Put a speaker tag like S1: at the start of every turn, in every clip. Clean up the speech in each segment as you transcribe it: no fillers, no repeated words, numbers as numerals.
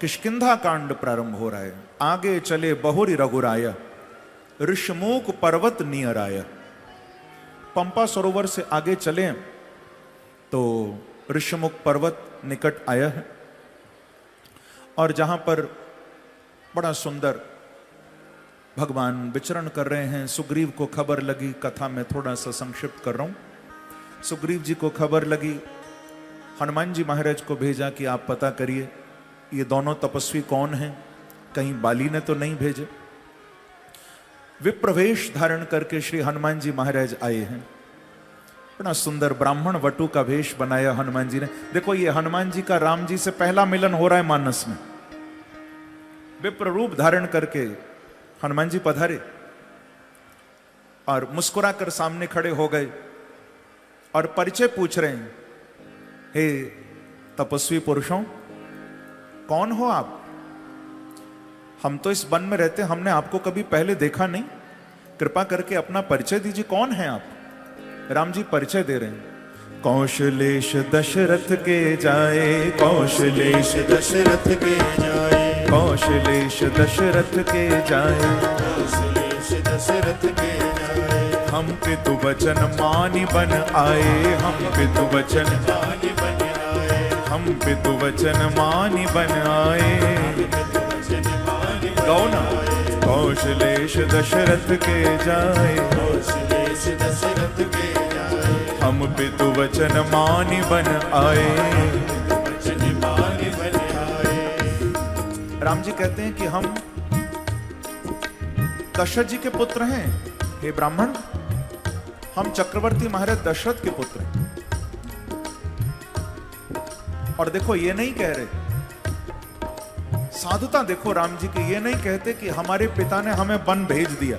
S1: किष्किंधा कांड प्रारंभ हो रहा है। आगे चले बहुरी रघुराय, ऋषमुख पर्वत नियर आया। पंपा सरोवर से आगे चले तो ऋषमुख पर्वत निकट आया है, और जहां पर बड़ा सुंदर भगवान विचरण कर रहे हैं। सुग्रीव को खबर लगी, कथा में थोड़ा सा संक्षिप्त कर रहा हूं। सुग्रीव जी को खबर लगी, हनुमान जी महाराज को भेजा कि आप पता करिए ये दोनों तपस्वी कौन हैं, कहीं बाली ने तो नहीं भेजे। विप्रवेश धारण करके श्री हनुमान जी महाराज आए हैं। बड़ा सुंदर ब्राह्मण वटु का वेश बनाया हनुमान जी ने। देखो ये हनुमान जी का राम जी से पहला मिलन हो रहा है मानस में। विप्र रूप धारण करके हनुमान जी पधारे और मुस्कुराकर सामने खड़े हो गए और परिचय पूछ रहे हैं, हे तपस्वी पुरुषों, कौन हो आप? हम तो इस वन में रहते, हमने आपको कभी पहले देखा नहीं, कृपा करके अपना परिचय दीजिए, कौन है आप? राम जी परिचय दे रहे हैं। कौशलेश दशरथ के जाए, कौशलेश दशरथ के जाए, कौशलेश दशरथ के जाए, कौशलेश दशरथ के जाए। हम पितु वचन मानि बन आए, हम पितु वचन मानि बन आए, हम पितु वचन मानि बन आए। गौ ना, कौशलेश दशरथ के जाए, कौशलेश दशरथ के जाए। हम पितु वचन मानि बन आए, वचन मानि बन आए। राम जी कहते हैं कि हम दशरथ जी के पुत्र हैं। हे ब्राह्मण, हम चक्रवर्ती महाराज दशरथ के पुत्र हैं। और देखो ये नहीं कह रहे, साधुता देखो राम जी की, ये नहीं कहते कि हमारे पिता ने हमें वन भेज दिया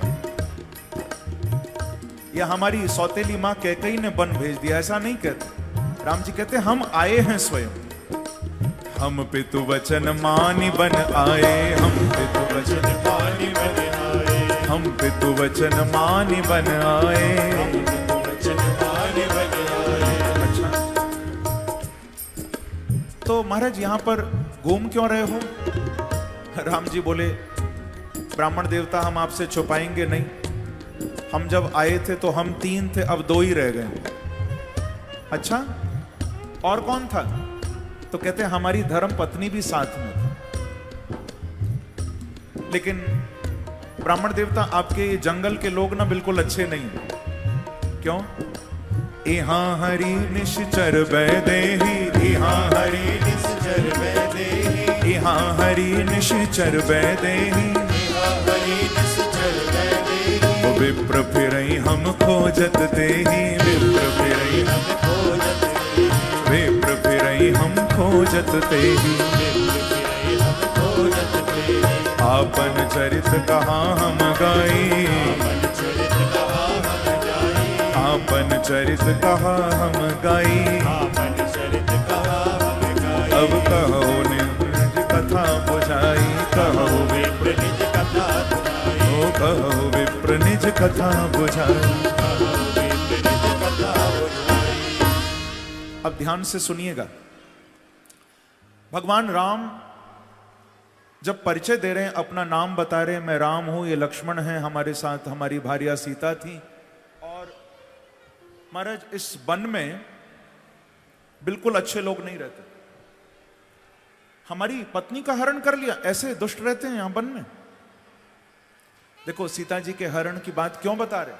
S1: या हमारी सौतेली मां कैकेयी ने वन भेज दिया, ऐसा नहीं कहते। राम जी कहते हम आए हैं स्वयं। हम पितु वचन मानि बन आए, हम पितु वचन मानि बन आए, हम पितु वचन मानि बन आए, वचन मानि बन आए। अच्छा, तो महाराज यहां पर घूम क्यों रहे हो? राम जी बोले, ब्राह्मण देवता हम आपसे छुपाएंगे नहीं। हम जब आए थे तो हम 3 थे, अब 2 ही रह गए। अच्छा, और कौन था? तो कहते हैं हमारी धर्म पत्नी भी साथ में थी। लेकिन ब्राह्मण देवता आपके जंगल के लोग ना बिल्कुल अच्छे नहीं। क्यों? इहां हरि निश्चर बैदेही, इहां हरि निश्चर बैदेही, इहां हरि निश्चर बैदेही, इहां हरि निश्चर बैदेही। विप्र फिरई हम खोजत देही, विप्र फिरई हम खोजत देही, विप्र फिरई हम खोजत देही, विप्र फिरई हम खोजत देही। आपन चरित कहाँ हम गाई, आपन चरित कहाँ हम गाई, आपन चरित कहाँ हम गाई, आपन चरित कहाँ हम गाई। अब कहो निज कथा बुझाई, कहो विप्र निज कथा बुझाई, ओ कहो विप्र निज कथा बुझाई, कहो विप्र निज कथा बुझाई। अब ध्यान से सुनिएगा, भगवान राम जब परिचय दे रहे हैं, अपना नाम बता रहे हैं, मैं राम हूं, ये लक्ष्मण हैं, हमारे साथ हमारी भार्या सीता थी। और महाराज इस वन में बिल्कुल अच्छे लोग नहीं रहते। हमारी पत्नी का हरण कर लिया, ऐसे दुष्ट रहते हैं यहां वन में। देखो सीता जी के हरण की बात क्यों बता रहे?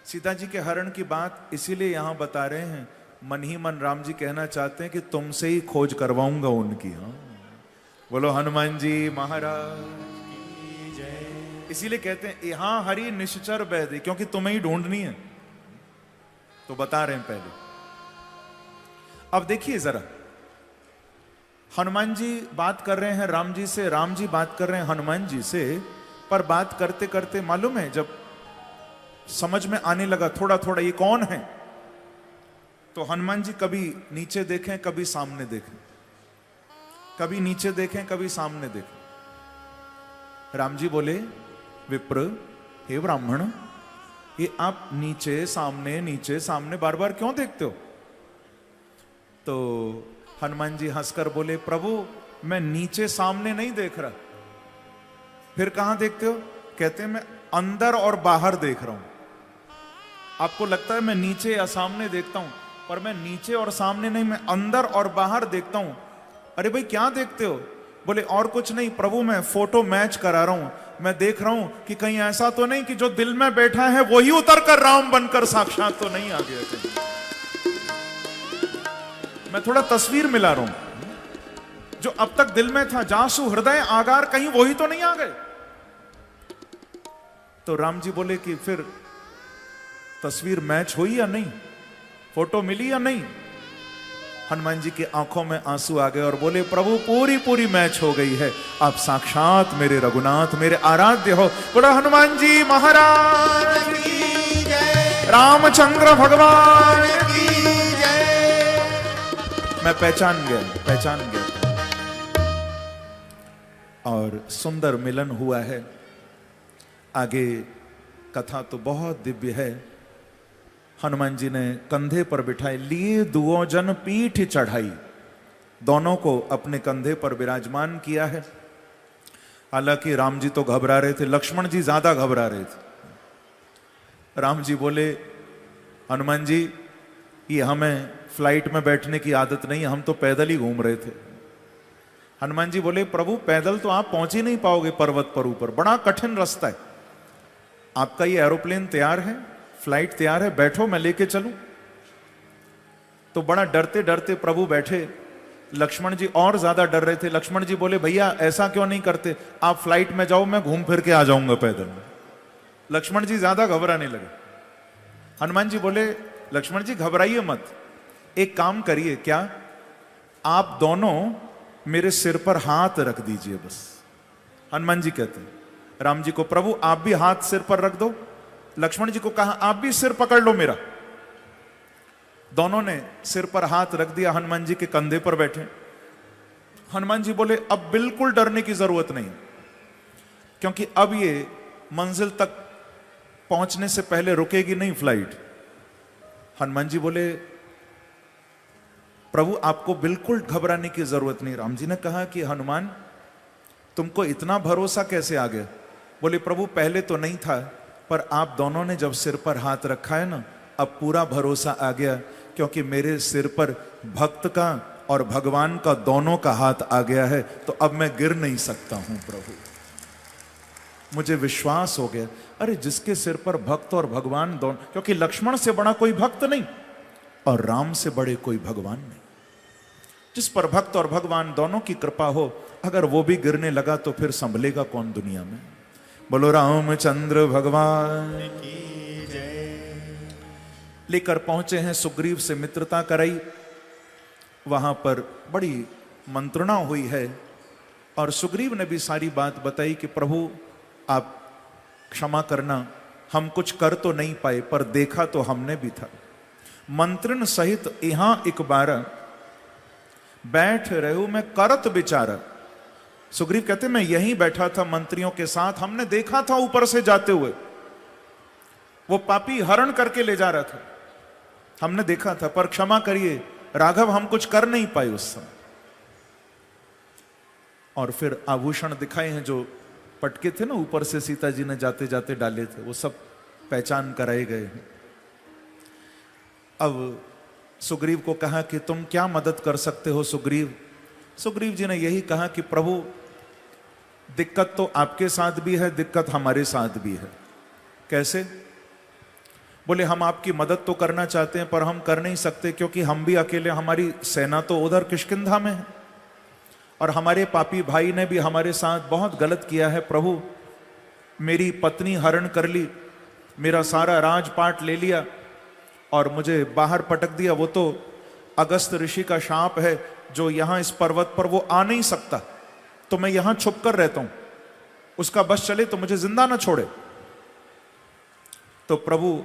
S1: सीता जी के हरण की बात इसीलिए यहां बता रहे हैं, मन ही मन राम जी कहना चाहते हैं कि तुमसे ही खोज करवाऊंगा उनकी। हाँ, बोलो हनुमान जी महाराज की जय। इसीलिए कहते हैं यहाँ हरि निश्चर बैदे, क्योंकि तुम्हें ही ढूंढनी है। तो बता रहे हैं पहले। अब देखिए जरा, हनुमान जी बात कर रहे हैं राम जी से, राम जी बात कर रहे हैं हनुमान जी से। पर बात करते करते मालूम है, जब समझ में आने लगा थोड़ा थोड़ा ये कौन है, तो हनुमान जी कभी नीचे देखें, कभी सामने देखें, कभी नीचे देखें, कभी सामने देखें। राम जी बोले, विप्र, हे ब्राह्मण, ये आप नीचे सामने बार बार क्यों देखते हो? तो हनुमान जी हंसकर बोले, प्रभु मैं नीचे सामने नहीं देख रहा। फिर कहां देखते हो? कहते हैं मैं अंदर और बाहर देख रहा हूं। आपको लगता है मैं नीचे या सामने देखता हूं, पर मैं नीचे और सामने नहीं, मैं अंदर और बाहर देखता हूं। अरे भाई क्या देखते हो? बोले और कुछ नहीं प्रभु, मैं फोटो मैच करा रहा हूं। मैं देख रहा हूं कि कहीं ऐसा तो नहीं कि जो दिल में बैठा है वही उतर कर राम बनकर साक्षात तो नहीं आ गया कहीं। मैं थोड़ा तस्वीर मिला रहा हूं। जो अब तक दिल में था, जासु हृदय आगार, कहीं वही तो नहीं आ गए। तो राम जी बोले कि फिर तस्वीर मैच हुई या नहीं, फोटो मिली या नहीं? हनुमान जी की आंखों में आंसू आ गए और बोले प्रभु पूरी पूरी मैच हो गई है, आप साक्षात मेरे रघुनाथ, मेरे आराध्य हो। बोला हनुमान जी महाराज की जय, रामचंद्र भगवान की जय। मैं पहचान गया और सुंदर मिलन हुआ है। आगे कथा तो बहुत दिव्य है। हनुमान जी ने कंधे पर बिठाए, लिए दुओ जन पीठ चढ़ाई, दोनों को अपने कंधे पर विराजमान किया है। हालांकि राम जी तो घबरा रहे थे, लक्ष्मण जी ज्यादा घबरा रहे थे। राम जी बोले हनुमान जी, ये हमें फ्लाइट में बैठने की आदत नहीं है, हम तो पैदल ही घूम रहे थे। हनुमान जी बोले प्रभु पैदल तो आप पहुंच ही नहीं पाओगे पर्वत पर ऊपर, बड़ा कठिन रास्ता है। आपका ये एरोप्लेन तैयार है, फ्लाइट तैयार है, बैठो मैं लेके चलूं। तो बड़ा डरते डरते प्रभु बैठे। लक्ष्मण जी और ज्यादा डर रहे थे। लक्ष्मण जी बोले भैया ऐसा क्यों नहीं करते, आप फ्लाइट में जाओ, मैं घूम फिर के आ जाऊंगा पैदल। लक्ष्मण जी ज्यादा घबराने लगे। हनुमान जी बोले लक्ष्मण जी घबराइए मत, एक काम करिए, क्या आप दोनों मेरे सिर पर हाथ रख दीजिए बस। हनुमान जी कहते हैं राम जी को, प्रभु आप भी हाथ सिर पर रख दो। लक्ष्मण जी को कहा आप भी सिर पकड़ लो मेरा। दोनों ने सिर पर हाथ रख दिया, हनुमान जी के कंधे पर बैठे। हनुमान जी बोले अब बिल्कुल डरने की जरूरत नहीं, क्योंकि अब ये मंजिल तक पहुंचने से पहले रुकेगी नहीं फ्लाइट। हनुमान जी बोले प्रभु आपको बिल्कुल घबराने की जरूरत नहीं। राम जी ने कहा कि हनुमान तुमको इतना भरोसा कैसे आ गया? बोले प्रभु पहले तो नहीं था, पर आप दोनों ने जब सिर पर हाथ रखा है ना, अब पूरा भरोसा आ गया, क्योंकि मेरे सिर पर भक्त का और भगवान का दोनों का हाथ आ गया है, तो अब मैं गिर नहीं सकता हूं प्रभु, मुझे विश्वास हो गया। अरे जिसके सिर पर भक्त और भगवान दोनों, क्योंकि लक्ष्मण से बड़ा कोई भक्त नहीं और राम से बड़े कोई भगवान नहीं, जिस पर भक्त और भगवान दोनों की कृपा हो, अगर वो भी गिरने लगा तो फिर संभलेगा कौन दुनिया में। बोलो रामचंद्र भगवान की जय। लेकर पहुंचे हैं, सुग्रीव से मित्रता कराई, वहां पर बड़ी मंत्रणा हुई है और सुग्रीव ने भी सारी बात बताई कि प्रभु आप क्षमा करना, हम कुछ कर तो नहीं पाए पर देखा तो हमने भी था। मंत्रण सहित यहां एक बार बैठ रहे हो मैं करत विचार। सुग्रीव कहते मैं यहीं बैठा था मंत्रियों के साथ, हमने देखा था ऊपर से जाते हुए, वो पापी हरण करके ले जा रहा था, हमने देखा था, पर क्षमा करिए राघव हम कुछ कर नहीं पाए उस समय। और फिर आभूषण दिखाए हैं जो पटके थे ना ऊपर से सीता जी ने जाते जाते डाले थे, वो सब पहचान कराए गए हैं। अब सुग्रीव को कहा कि तुम क्या मदद कर सकते हो सुग्रीव? सुग्रीव जी ने यही कहा कि प्रभु दिक्कत तो आपके साथ भी है, दिक्कत हमारे साथ भी है। कैसे? बोले हम आपकी मदद तो करना चाहते हैं पर हम कर नहीं सकते, क्योंकि हम भी अकेले, हमारी सेना तो उधर किष्किंधा में है और हमारे पापी भाई ने भी हमारे साथ बहुत गलत किया है। प्रभु मेरी पत्नी हरण कर ली, मेरा सारा राजपाट ले लिया और मुझे बाहर पटक दिया। वो तो अगस्त ऋषि का शाप है जो यहां इस पर्वत पर वो आ नहीं सकता, तो मैं यहां छुप कर रहता हूं, उसका बस चले तो मुझे जिंदा ना छोड़े। तो प्रभु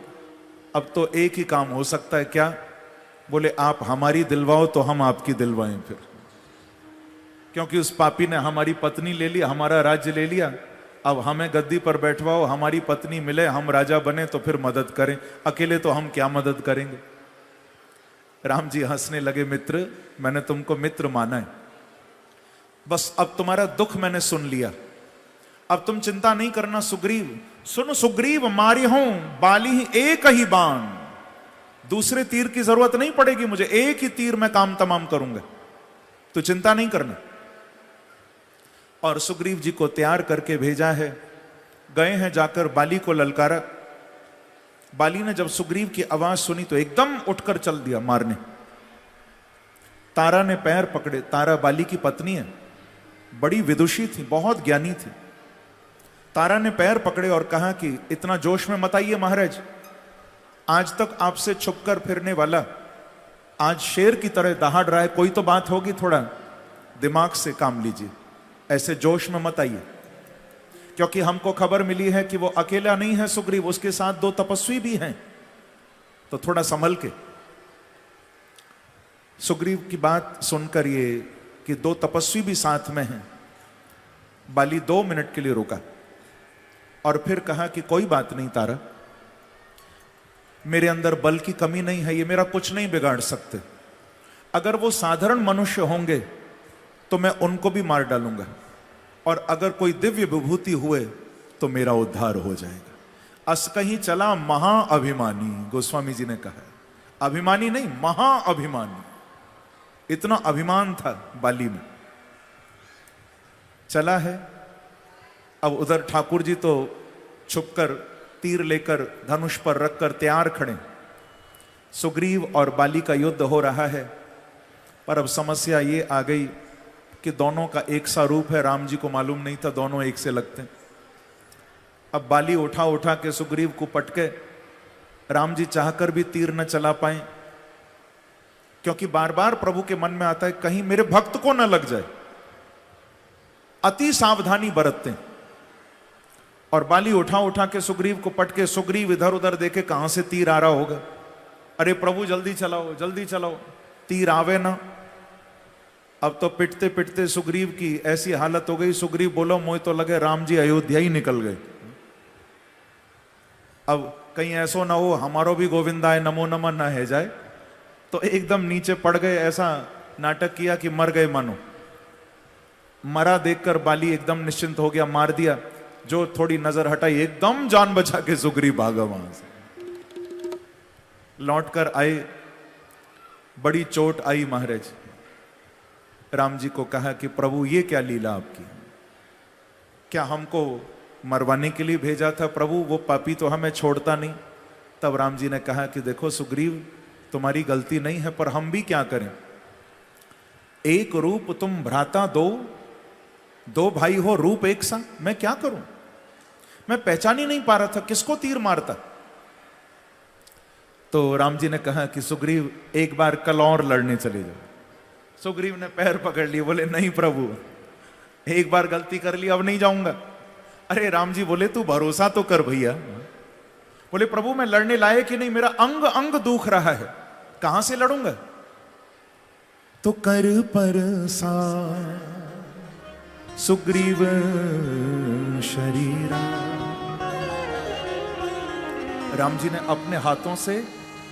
S1: अब तो एक ही काम हो सकता है, क्या? बोले आप हमारी दिलवाओ तो हम आपकी दिलवाएं फिर, क्योंकि उस पापी ने हमारी पत्नी ले ली, हमारा राज्य ले लिया, अब हमें गद्दी पर बैठवाओ, हमारी पत्नी मिले, हम राजा बने तो फिर मदद करें, अकेले तो हम क्या मदद करेंगे। राम जी हंसने लगे, मित्र मैंने तुमको मित्र माना है, बस अब तुम्हारा दुख मैंने सुन लिया, अब तुम चिंता नहीं करना सुग्रीव। सुन सुग्रीव मारी हूं बाली ही एक ही बाण, दूसरे तीर की जरूरत नहीं पड़ेगी मुझे, एक ही तीर में काम तमाम करूंगा, तो चिंता नहीं करना। और सुग्रीव जी को तैयार करके भेजा है, गए हैं जाकर बाली को ललकारा। बाली ने जब सुग्रीव की आवाज सुनी तो एकदम उठकर चल दिया मारने। तारा ने पैर पकड़े, तारा बाली की पत्नी है, बड़ी विदुषी थी, बहुत ज्ञानी थी। तारा ने पैर पकड़े और कहा कि इतना जोश में मत आइए महाराज, आज तक आपसे छुपकर फिरने वाला आज शेर की तरह दहाड़ रहा है, कोई तो बात होगी, थोड़ा दिमाग से काम लीजिए, ऐसे जोश में मत आइए। क्योंकि हमको खबर मिली है कि वो अकेला नहीं है सुग्रीव, उसके साथ 2 तपस्वी भी हैं, तो थोड़ा संभल के। सुग्रीव की बात सुनकर ये कि 2 तपस्वी भी साथ में हैं, बाली 2 मिनट के लिए रुका और फिर कहा कि कोई बात नहीं तारा, मेरे अंदर बल की कमी नहीं है, ये मेरा कुछ नहीं बिगाड़ सकते। अगर वो साधारण मनुष्य होंगे तो मैं उनको भी मार डालूंगा, और अगर कोई दिव्य विभूति हुए तो मेरा उद्धार हो जाएगा। अस कहीं चला महाअभिमानी, गोस्वामी जी ने कहा, अभिमानी नहीं महाअभिमानी, इतना अभिमान था बाली में। चला है, अब उधर ठाकुर जी तो छुपकर तीर लेकर धनुष पर रखकर तैयार खड़े। सुग्रीव और बाली का युद्ध हो रहा है, पर अब समस्या ये आ गई कि दोनों का एक सा रूप है, राम जी को मालूम नहीं था दोनों एक से लगते हैं। अब बाली उठा उठा के सुग्रीव को पटके, राम जी चाहकर भी तीर न चला पाए, क्योंकि बार बार प्रभु के मन में आता है कहीं मेरे भक्त को न लग जाए, अति सावधानी बरतते हैं। और बाली उठा उठा के सुग्रीव को पटके, सुग्रीव इधर उधर देखे कहां से तीर आ रहा होगा, अरे प्रभु जल्दी चलाओ जल्दी चलाओ, तीर आवे ना। अब तो पिटते पिटते सुग्रीव की ऐसी हालत हो गई, सुग्रीव बोलो मुझे तो लगे राम जी अयोध्या ही निकल गए। अब कहीं ऐसो ना हो हमारो भी गोविंदाय नमो नमः ना है जाए, तो एकदम नीचे पड़ गए, ऐसा नाटक किया कि मर गए मानो। मरा देखकर बाली एकदम निश्चिंत हो गया, मार दिया, जो थोड़ी नजर हटाई एकदम जान बचा के सुग्रीव भागा वहां से। लौटकर आए, बड़ी चोट आई महाराज। राम जी को कहा कि प्रभु ये क्या लीला आपकी, क्या हमको मरवाने के लिए भेजा था प्रभु, वो पापी तो हमें छोड़ता नहीं। तब राम जी ने कहा कि देखो सुग्रीव तुम्हारी गलती नहीं है, पर हम भी क्या करें, एक रूप तुम भ्राता दो भाई हो, रूप एक सा, मैं क्या करूं, मैं पहचान ही नहीं पा रहा था किसको तीर मारता। तो राम जी ने कहा कि सुग्रीव एक बार कल और लड़ने चले जाओ। सुग्रीव ने पैर पकड़ लिए, बोले नहीं प्रभु एक बार गलती कर ली, अब नहीं जाऊंगा। अरे राम जी बोले तू भरोसा तो कर भैया। बोले प्रभु मैं लड़ने लायक ही नहीं, मेरा अंग अंग दुख रहा है, कहां से लड़ूंगा। तो कर परसा सुग्रीव शरीरा, राम जी ने अपने हाथों से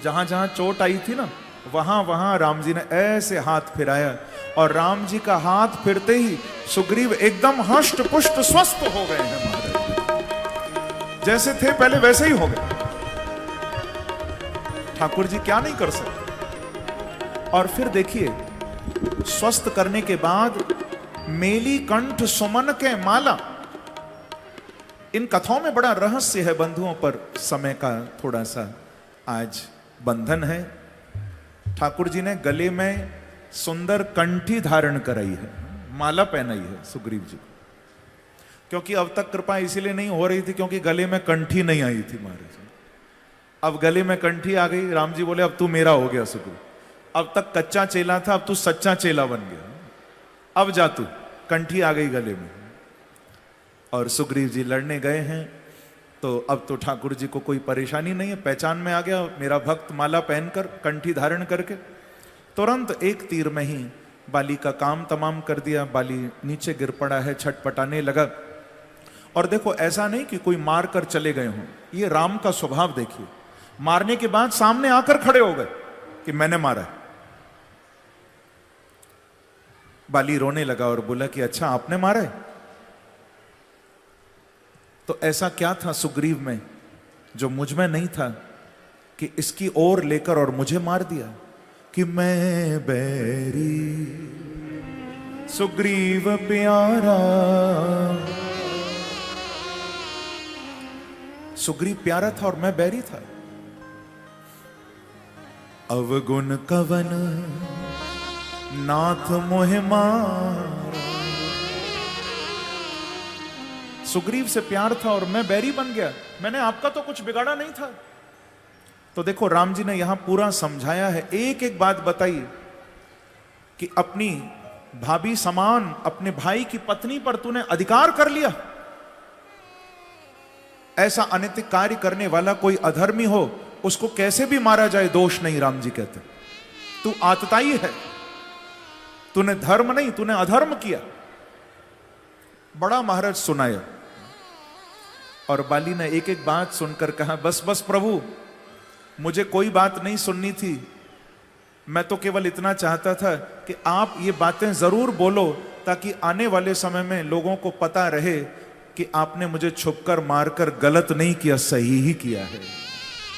S1: जहां जहां चोट आई थी ना, वहां वहां राम जी ने ऐसे हाथ फिराया, और राम जी का हाथ फिरते ही सुग्रीव एकदम हष्ट पुष्ट स्वस्थ हो गए हैं महाराज, जैसे थे पहले वैसे ही हो गए। ठाकुर जी क्या नहीं कर सकते। और फिर देखिए स्वस्थ करने के बाद मेली कंठ सुमन के माला, इन कथाओं में बड़ा रहस्य है बंधुओं, पर समय का थोड़ा सा आज बंधन है। ठाकुर जी ने गले में सुंदर कंठी धारण कराई है, माला पहनाई है सुग्रीव जी को, क्योंकि अब तक कृपा इसीलिए नहीं हो रही थी क्योंकि गले में कंठी नहीं आई थी महाराज। अब गले में कंठी आ गई, राम जी बोले अब तू मेरा हो गया सुग्रीव, अब तक कच्चा चेला था अब तू सच्चा चेला बन गया, अब जा तू, कंठी आ गई गले में। और सुग्रीव जी लड़ने गए हैं, तो अब तो ठाकुर जी को कोई परेशानी नहीं है, पहचान में आ गया मेरा भक्त माला पहनकर कंठी धारण करके, तुरंत एक तीर में ही बाली का काम तमाम कर दिया। बाली नीचे गिर पड़ा है, छटपटाने लगा। और देखो ऐसा नहीं कि कोई मार कर चले गए हों, ये राम का स्वभाव देखिए, मारने के बाद सामने आकर खड़े हो गए कि मैंने मारा है। बाली रोने लगा और बोला कि अच्छा आपने मारा है? तो ऐसा क्या था सुग्रीव में जो मुझ में नहीं था कि इसकी ओर लेकर और मुझे मार दिया? कि मैं बैरी सुग्रीव प्यारा। सुग्रीव प्यारा था और मैं बैरी था। अवगुण कवन नाथ मोहि मारा। सुग्रीव से प्यार था और मैं बैरी बन गया। मैंने आपका तो कुछ बिगाड़ा नहीं था। तो देखो राम जी ने यहां पूरा समझाया है, एक एक बात बताई कि अपनी भाभी समान अपने भाई की पत्नी पर तूने अधिकार कर लिया। ऐसा अनैतिक कार्य करने वाला कोई अधर्मी हो उसको कैसे भी मारा जाए, दोष नहीं। राम जी कहते तू आतताई है, तूने धर्म नहीं तूने अधर्म किया। बड़ा महाराज सुनाया। और बाली ने एक एक बात सुनकर कहा बस बस प्रभु, मुझे कोई बात नहीं सुननी थी। मैं तो केवल इतना चाहता था कि आप ये बातें जरूर बोलो ताकि आने वाले समय में लोगों को पता रहे कि आपने मुझे छुपकर मारकर गलत नहीं किया, सही ही किया है।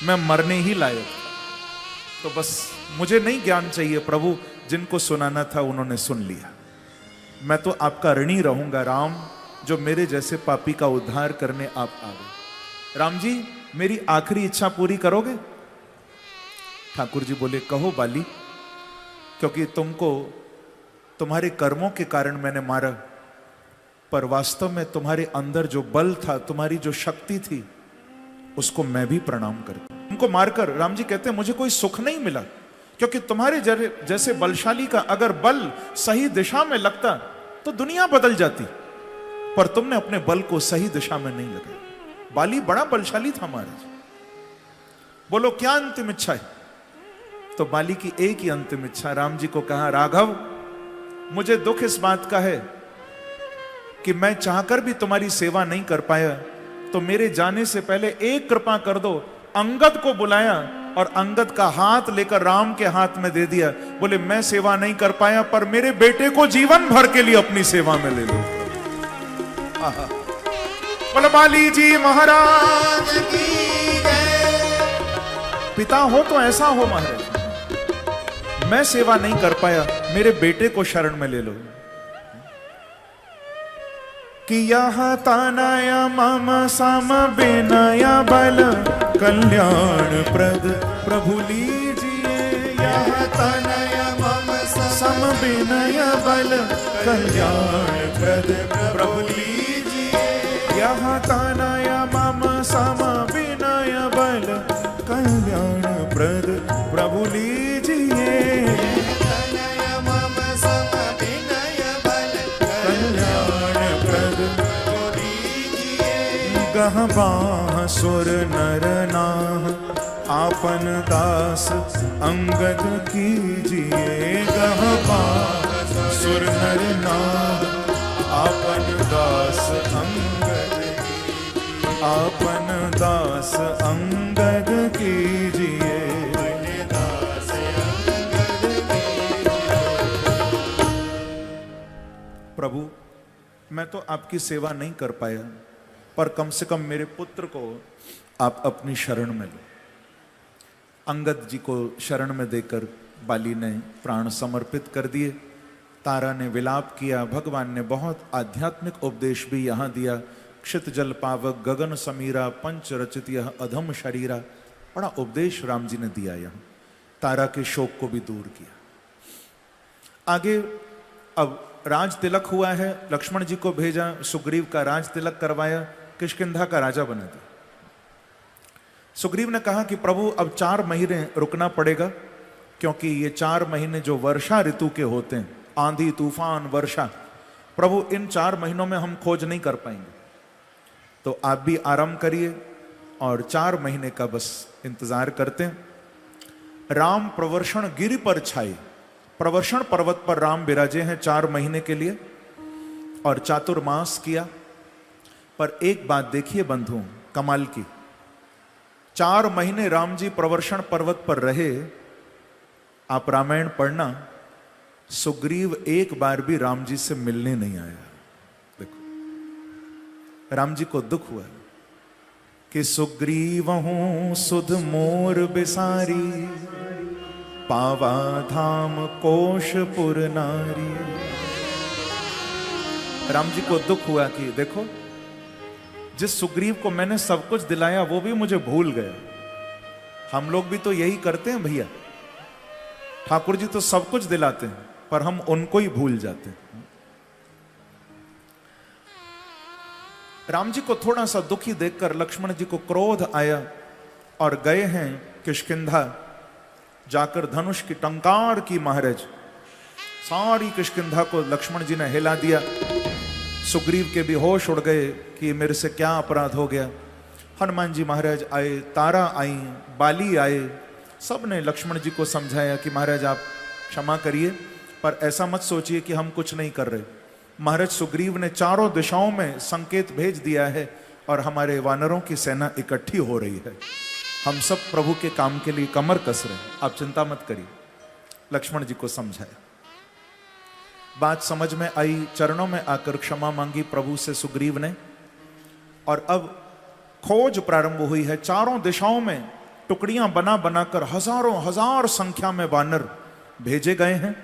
S1: मैं मरने ही लायक था। तो बस मुझे नहीं ज्ञान चाहिए प्रभु, जिनको सुनाना था उन्होंने सुन लिया। मैं तो आपका ऋणी रहूंगा राम, जो मेरे जैसे पापी का उद्धार करने आप आ गए। राम जी मेरी आखिरी इच्छा पूरी करोगे? ठाकुर जी बोले कहो बाली, क्योंकि तुमको तुम्हारे कर्मों के कारण मैंने मारा, पर वास्तव में तुम्हारे अंदर जो बल था, तुम्हारी जो शक्ति थी, उसको मैं भी प्रणाम करता हूं। तुमको मारकर राम जी कहते हैं मुझे कोई सुख नहीं मिला, क्योंकि तुम्हारे जैसे बलशाली का अगर बल सही दिशा में लगता तो दुनिया बदल जाती, पर तुमने अपने बल को सही दिशा में नहीं लगाया। बाली बड़ा बलशाली था महाराज। बोलो क्या अंतिम इच्छा है? तो बाली की एक ही अंतिम इच्छा। राम जी को कहा राघव, मुझे दुख इस बात का है कि मैं चाहकर भी तुम्हारी सेवा नहीं कर पाया, तो मेरे जाने से पहले एक कृपा कर दो। अंगद को बुलाया और अंगद का हाथ लेकर राम के हाथ में दे दिया। बोले मैं सेवा नहीं कर पाया, पर मेरे बेटे को जीवन भर के लिए अपनी सेवा में ले लो। बोले बाली जी महाराज की जय। पिता हो तो ऐसा हो महाराज, मैं सेवा नहीं कर पाया, मेरे बेटे को शरण में ले लो। कि यहाँ तानय मम सम विनय बल कल्याण प्रद प्रभु लीजिए। यहाँ तानय मम सम विनय बल कल्याण प्रद प्रभु लीजिए। यहाँ तानय मम सम विनय बल कल्याण प्रद प्रभु लीजिए। गहबाह सुर नर नाह आपन दास अंगद कीजिए। गहबाह सुर नर नाह आपन दास अंगद कीजिए। आपन दास अंगद कीजिए। प्रभु मैं तो आपकी सेवा नहीं कर पाया, पर कम से कम मेरे पुत्र को आप अपनी शरण में लो। अंगद जी को शरण में देकर बाली ने प्राण समर्पित कर दिए। तारा ने विलाप किया। भगवान ने बहुत आध्यात्मिक उपदेश भी यहाँ दिया। क्षित जल पावक गगन समीरा पंच रचित यह अधम शरीरा। बड़ा उपदेश राम जी ने दिया यहाँ। तारा के शोक को भी दूर किया। आगे अब राज तिलक हुआ है, लक्ष्मण जी को भेजा, सुग्रीव का राज तिलक करवाया, किष्किंधा का राजा बना दिया। सुग्रीव ने कहा कि प्रभु अब 4 महीने रुकना पड़ेगा, क्योंकि ये 4 महीने जो वर्षा ऋतु के होते हैं, आंधी तूफान वर्षा, प्रभु इन 4 महीनों में हम खोज नहीं कर पाएंगे, तो आप भी आराम करिए और 4 महीने का बस इंतजार करते हैं। राम प्रवर्षण गिरि पर छाए। प्रवर्षण पर्वत पर राम विराजे हैं 4 महीने के लिए और चातुर्मास किया। पर एक बात देखिए बंधु कमाल की, 4 महीने राम जी प्रवर्षण पर्वत पर रहे। आप रामायण पढ़ना, सुग्रीव एक बार भी राम जी से मिलने नहीं आया। देखो राम जी को दुख हुआ कि सुग्रीव हूं सुध मोर बिसारी, पावा धाम कोशपुर नारी। राम जी को दुख हुआ कि देखो जिस सुग्रीव को मैंने सब कुछ दिलाया वो भी मुझे भूल गया। हम लोग भी तो यही करते हैं भैया, ठाकुर जी तो सब कुछ दिलाते हैं पर हम उनको ही भूल जाते हैं। राम जी को थोड़ा सा दुखी देखकर लक्ष्मण जी को क्रोध आया और गए हैं किष्किंधा, जाकर धनुष की टंकार की महाराज। सारी किष्किंधा को लक्ष्मण जी ने हिला दिया। सुग्रीव के भी होश उड़ गए कि मेरे से क्या अपराध हो गया। हनुमान जी महाराज आए, तारा आई, बाली आए, सब ने लक्ष्मण जी को समझाया कि महाराज आप क्षमा करिए, पर ऐसा मत सोचिए कि हम कुछ नहीं कर रहे। महाराज सुग्रीव ने चारों दिशाओं में संकेत भेज दिया है और हमारे वानरों की सेना इकट्ठी हो रही है। हम सब प्रभु के काम के लिए कमर कस रहे हैं, आप चिंता मत करिए। लक्ष्मण जी को समझाया, बात समझ में आई, चरणों में आकर क्षमा मांगी प्रभु से सुग्रीव ने। और अब खोज प्रारंभ हुई है। चारों दिशाओं में टुकड़ियां बना बनाकर हजारों हजार संख्या में वानर भेजे गए हैं।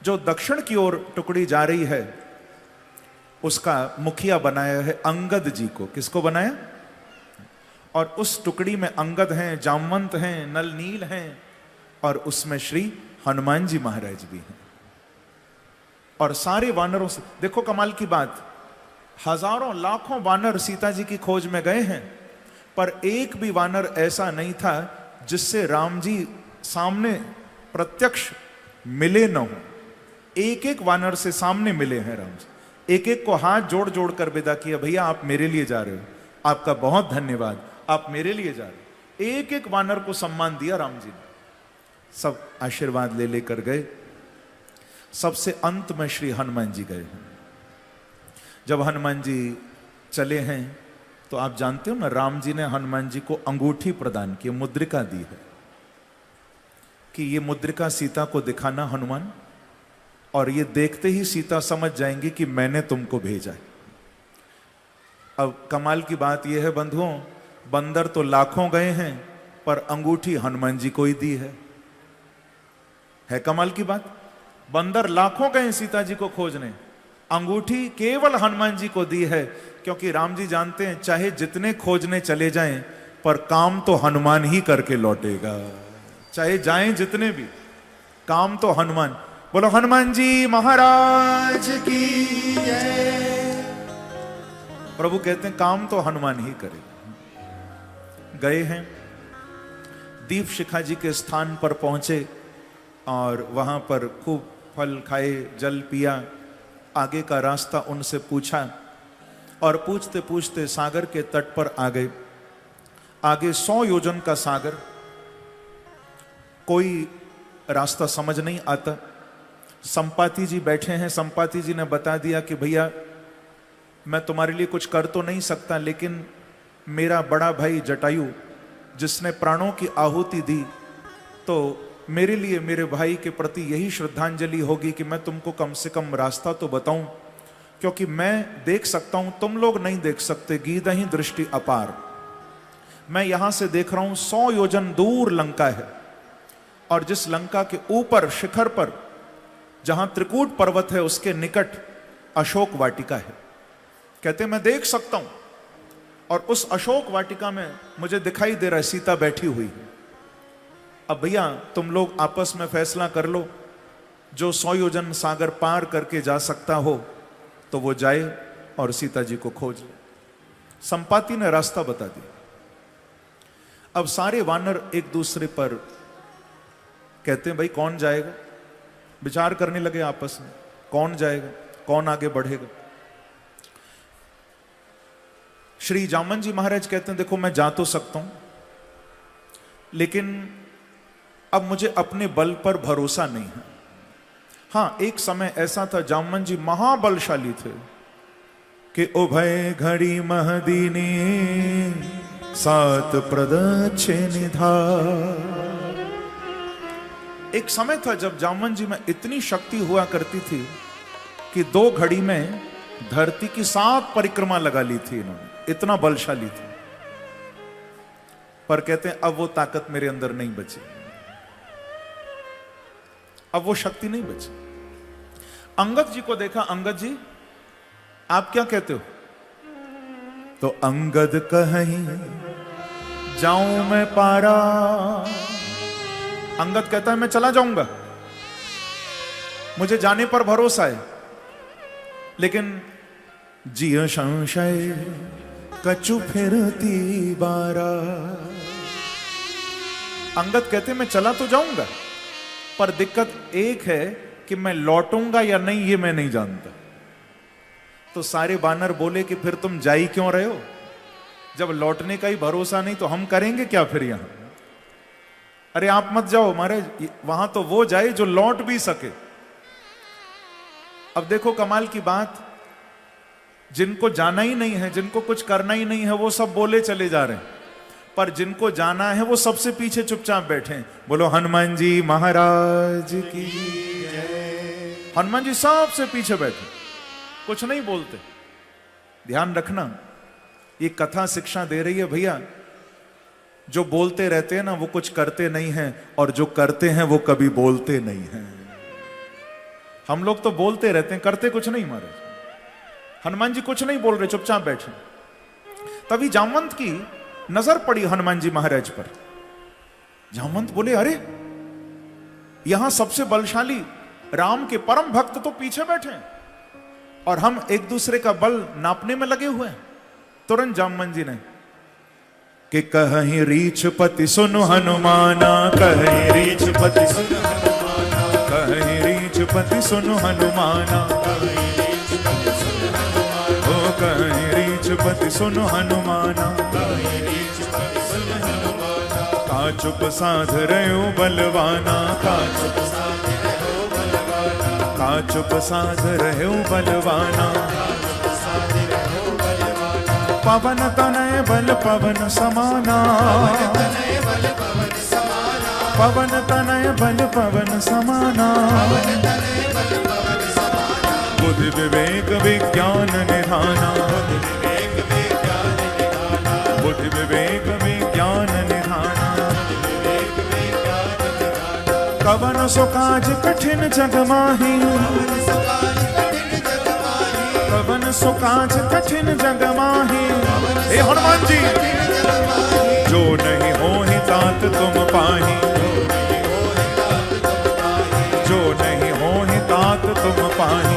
S1: जो दक्षिण की ओर टुकड़ी जा रही है उसका मुखिया बनाया है अंगद जी को। किसको बनाया? और उस टुकड़ी में अंगद हैं, जामवंत हैं, नल नील हैं और उसमें श्री हनुमान जी महाराज भी हैं। और सारे वानरों से देखो कमाल की बात, हजारों लाखों वानर सीता जी की खोज में गए हैं पर एक भी वानर ऐसा नहीं था जिससे राम जी सामने प्रत्यक्ष मिले न हो। एक एक वानर से सामने मिले हैं राम जी। एक एक को हाथ जोड़ जोड़ कर विदा किया, भैया आप मेरे लिए जा रहे हो, आपका बहुत धन्यवाद, आप मेरे लिए जा रहे हो। एक एक वानर को सम्मान दिया राम जी ने। सब आशीर्वाद ले लेकर गए। सबसे अंत में श्री हनुमान जी गए हैं। जब हनुमान जी चले हैं तो आप जानते हो ना, राम जी ने हनुमान जी को अंगूठी प्रदान की, मुद्रिका दी है कि ये मुद्रिका सीता को दिखाना हनुमान, और ये देखते ही सीता समझ जाएंगी कि मैंने तुमको भेजा है। अब कमाल की बात यह है बंधुओं, बंदर तो लाखों गए हैं पर अंगूठी हनुमान जी को ही दी है कमाल की बात। बंदर लाखों गए सीता जी को खोजने, अंगूठी केवल हनुमान जी को दी है, क्योंकि राम जी जानते हैं चाहे जितने खोजने चले जाएं पर काम तो हनुमान ही करके लौटेगा। चाहे जाएं जितने भी, काम तो हनुमान। बोलो हनुमान जी महाराज की जय। प्रभु कहते हैं काम तो हनुमान ही करेगा। गए हैं, दीप शिखा जी के स्थान पर पहुंचे और वहां पर खूब फल खाए, जल पिया। आगे का रास्ता उनसे पूछा और पूछते पूछते सागर के तट पर आ गए। आगे 100 योजन का सागर, कोई रास्ता समझ नहीं आता। संपाति जी बैठे हैं। संपाति जी ने बता दिया कि भैया मैं तुम्हारे लिए कुछ कर तो नहीं सकता, लेकिन मेरा बड़ा भाई जटायु जिसने प्राणों की आहुति दी, तो मेरे लिए मेरे भाई के प्रति यही श्रद्धांजलि होगी कि मैं तुमको कम से कम रास्ता तो बताऊं, क्योंकि मैं देख सकता हूं, तुम लोग नहीं देख सकते। गीदहि दृष्टि अपार। मैं यहां से देख रहा हूं 100 योजन दूर लंका है, और जिस लंका के ऊपर शिखर पर जहां त्रिकूट पर्वत है उसके निकट अशोक वाटिका है। कहते मैं देख सकता हूं, और उस अशोक वाटिका में मुझे दिखाई दे रहा है सीता बैठी हुई है। अब भैया तुम लोग आपस में फैसला कर लो, जो 100 योजन सागर पार करके जा सकता हो तो वो जाए और सीता जी को खोज ले। संपाति ने रास्ता बता दिया। अब सारे वानर एक दूसरे पर कहते हैं भाई कौन जाएगा। विचार करने लगे आपस में, कौन जाएगा, कौन आगे बढ़ेगा। श्री जामन जी महाराज कहते हैं देखो मैं जा तो सकता हूं, लेकिन अब मुझे अपने बल पर भरोसा नहीं है। हां, एक समय ऐसा था, जामन जी महाबलशाली थे कि उभय घड़ी महदीनी सात प्रदक्षिण निधार। एक समय था जब जामवंत जी में इतनी शक्ति हुआ करती थी कि 2 घड़ी में धरती की 7 परिक्रमा लगा ली थी इन्होंने, इतना बलशाली थी। पर कहते हैं अब वो ताकत मेरे अंदर नहीं बची, अब वो शक्ति नहीं बची। अंगद जी को देखा, अंगद जी आप क्या कहते हो? तो अंगद कहीं जाऊं मैं पारा, अंगद कहता है मैं चला जाऊंगा, मुझे जाने पर भरोसा है, लेकिन जियो संशय कछु फिरती बारा। अंगद कहते मैं चला तो जाऊंगा, पर दिक्कत एक है कि मैं लौटूंगा या नहीं ये मैं नहीं जानता। तो सारे बानर बोले कि फिर तुम जा ही क्यों रहे हो? जब लौटने का ही भरोसा नहीं तो हम करेंगे क्या फिर यहां? अरे आप मत जाओ महाराज, वहां तो वो जाए जो लौट भी सके। अब देखो कमाल की बात, जिनको जाना ही नहीं है, जिनको कुछ करना ही नहीं है, वो सब बोले चले जा रहे हैं, पर जिनको जाना है वो सबसे पीछे चुपचाप बैठे हैं। बोलो हनुमान जी महाराज की जय। हनुमान जी सबसे पीछे बैठे, कुछ नहीं बोलते। ध्यान रखना, ये कथा शिक्षा दे रही है भैया, जो बोलते रहते हैं ना वो कुछ करते नहीं हैं, और जो करते हैं वो कभी बोलते नहीं हैं। हम लोग तो बोलते रहते हैं, करते कुछ नहीं महाराज। हनुमान जी कुछ नहीं बोल रहे, चुपचाप बैठे। तभी जामवंत की नजर पड़ी हनुमान जी महाराज पर। जामवंत बोले अरे यहां सबसे बलशाली राम के परम भक्त तो पीछे बैठे हैं, और हम एक दूसरे का बल नापने में लगे हुए हैं। तुरंत जामवंत जी ने कि कहीं रीछ पति सुनो हनुमाना, कहीं रीछ पति सुनो हनुमाना, कहीं रीछ पति सुनो हनुमाना, ओ कहीं रीछ पति सुनो हनुमाना, का चुप साध रहो बलवाना, का चुप साध रहो बलवाना, पवन तनय बल पवन समाना, पवन तनय बल पवन समाना, बुद्धि विवेक विज्ञान निधाना, बुद्धि विवेक विज्ञान निधाना, कवन सुकाज कठिन जग माही, कवन सुकाज कठिन जग माही। हे हनुमान जी, जो नहीं हो ही तात तुम पाही, जो नहीं हो ही तात तुम पाही,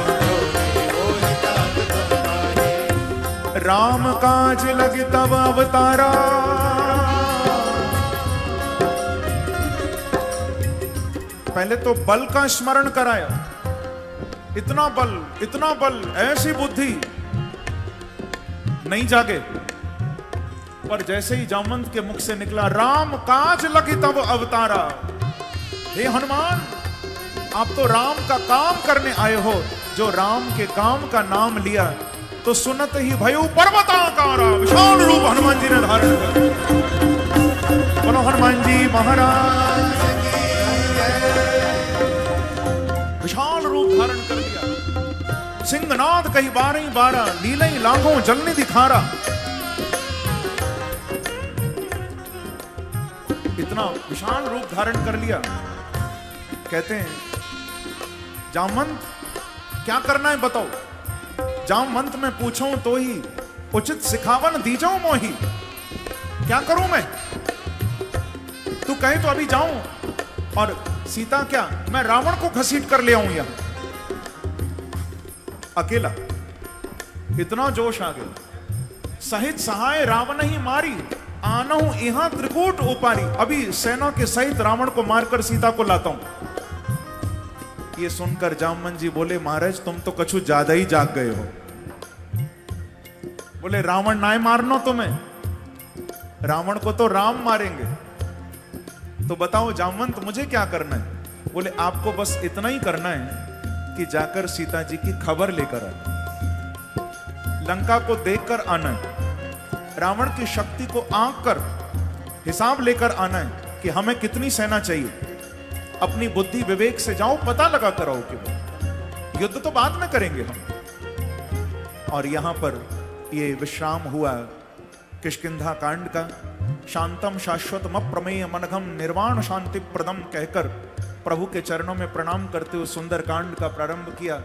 S1: राम काज लगे तब अवतारा, पहले तो बल का स्मरण कराया, इतना बल, ऐसी बुद्धि नहीं जागे। पर जैसे ही जामवंत के मुख से निकला राम काज लगी तब अवतारा। हे हनुमान, आप तो राम का काम करने आए हो, जो राम के काम का नाम लिया तो सुनत ही भयउ पर्वताकारा, विशाल रूप हनुमान जी ने धारण कर। बोलो हनुमान जी महाराज, विशाल रूप धारण कर लिया। सिंहनाद कही 12 लीलई लांघों जलने दिखारा। इतना विशाल रूप धारण कर लिया। कहते हैं जामवंत क्या करना है बताओ? जामवंत मैं पूछूं तो ही उचित सिखावन दीजाऊं मोही। क्या करूं मैं? तू कहे तो अभी जाऊं, और सीता क्या मैं रावण को घसीट कर ले आऊं यहां अकेला? इतना जोश आ गया। सहित सहाय रावण ही मारी, आनहु यहां त्रिकूट उपारी। अभी सेना के सहित रावण को मारकर सीता को लाता हूं। ये सुनकर जामवंत जी बोले महाराज तुम तो कछु ज्यादा ही जाग गए हो। बोले रावण ना मारनो तुम्हें, रावण को तो राम मारेंगे। तो बताओ जामवंत मुझे क्या करना है? बोले आपको बस इतना ही करना है कि जाकर सीता जी की खबर लेकर आना, लंका को देखकर आना है, रावण की शक्ति को आंक कर हिसाब लेकर आना है कि हमें कितनी सेना चाहिए। अपनी बुद्धि विवेक से जाओ, पता लगा कर आओ कि वो युद्ध तो बाद में करेंगे हम। और यहां पर ये विश्राम हुआ किष्किंधा कांड का। शांतम शाश्वतम अप्रमेय मनघम निर्वाण शांति प्रदम कहकर प्रभु के चरणों में प्रणाम करते हुए सुंदर कांड का प्रारंभ किया।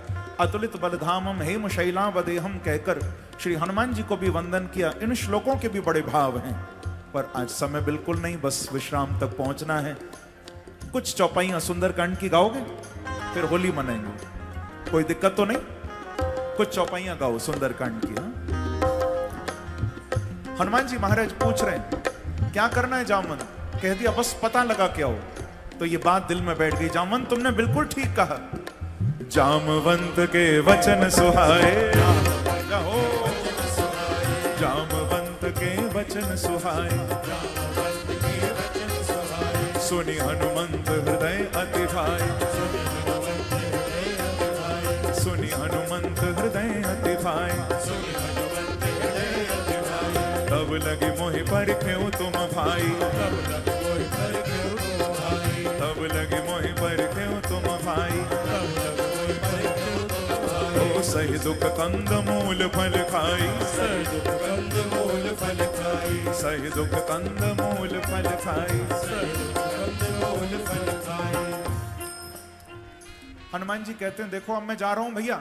S1: अतुलित बलधामम हेम शैलावदेहम कहकर श्री हनुमान जी को भी वंदन किया। इन श्लोकों के भी बड़े भाव हैं, पर आज समय बिल्कुल नहीं, बस विश्राम तक पहुंचना है। कुछ चौपाइयां सुंदर कांड की गाओगे, फिर होली मनाएंगे, कोई दिक्कत तो नहीं? कुछ चौपाइयां गाओ सुंदर कांड की। हाँ? हनुमान जी महाराज पूछ रहे हैं क्या करना है जामवंत? कह दिया बस पता लगा के आओ। तो ये बात दिल में बैठ गई, जामवंत तुमने बिल्कुल ठीक कहा। जामवंत के वचन सुहाए, जामवंत के वचन सुहाए, सुनि हनुमंत हृदय अति भाई, सुनि हनुमंत हृदय अति भाई, तब लगी मोहि परिख्यउ तुम भाई, तब लगी मोहि परिख्यउ तुम भाई, ओ सही दुख कंद मूल फल खाई, सही दुख कंद मूल फल खाई, सही दुख कंद मूल फल खाई, सही दुख कंद मूल फल खाई। हनुमान जी कहते हैं देखो अब मैं जा रहा हूं भैया,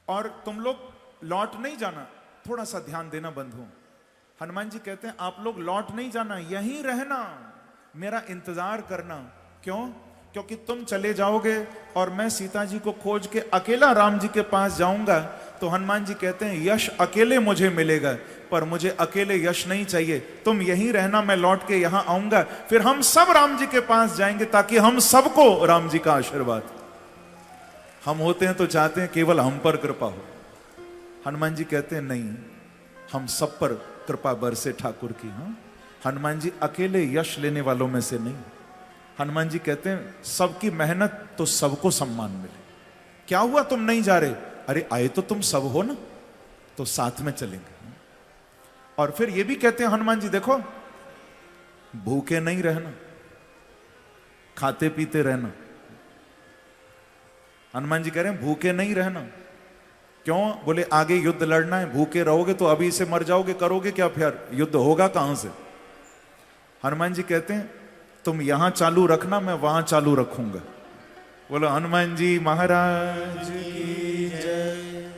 S1: और तुम लोग लौट नहीं जाना, थोड़ा सा ध्यान देना बंधुओं। हनुमान जी कहते हैं आप लोग लौट नहीं जाना, यहीं रहना, मेरा इंतजार करना। क्यों? क्योंकि तुम चले जाओगे और मैं सीता जी को खोज के अकेला राम जी के पास जाऊंगा, तो हनुमान जी कहते हैं यश अकेले मुझे मिलेगा, पर मुझे अकेले यश नहीं चाहिए, तुम यहीं रहना, मैं लौट के यहां आऊंगा, फिर हम सब राम जी के पास जाएंगे ताकि हम सबको राम जी का आशीर्वाद। हम होते हैं तो चाहते हैं केवल हम पर कृपा हो, हनुमान जी कहते हैं नहीं, हम सब पर कृपा बरसे ठाकुर की। हाँ, हनुमान जी अकेले यश लेने वालों में से नहीं। हनुमान जी कहते हैं सबकी मेहनत तो सबको सम्मान मिले। क्या हुआ तुम नहीं जा रहे? अरे आए तो तुम सब हो ना, तो साथ में चलेंगे। और फिर ये भी कहते हैं हनुमान जी देखो, भूखे नहीं रहना, खाते पीते रहना। हनुमान जी कह रहे हैं भूखे नहीं रहना। क्यों? बोले आगे युद्ध लड़ना है, भूखे रहोगे तो अभी से मर जाओगे, करोगे क्या? फिर युद्ध होगा कहां से? हनुमान जी कहते हैं तुम यहां चालू रखना, मैं वहां चालू रखूंगा। बोलो हनुमान जी महाराज की जय।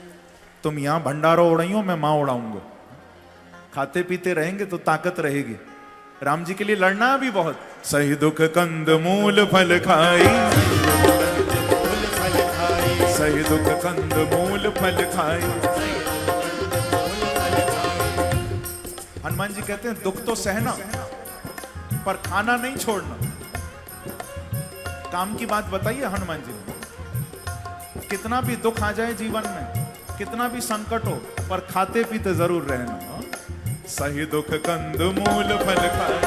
S1: तुम यहां भंडारा उड़ाइयो, मैं मां उड़ाऊंगा। खाते पीते रहेंगे तो ताकत रहेगी। राम जी के लिए लड़ना है भी बहुत। सही दुख कंद मूल फल खाई, सही दुख कंद मूल फल खाई। हनुमान जी कहते हैं दुख तो सहना, पर खाना नहीं छोड़ना। काम की बात बताइए हनुमान जी ने। कितना भी दुख आ जाए जीवन में, कितना भी संकट हो, पर खाते पीते जरूर रहना। सही दुख कंद मूल फल खाए,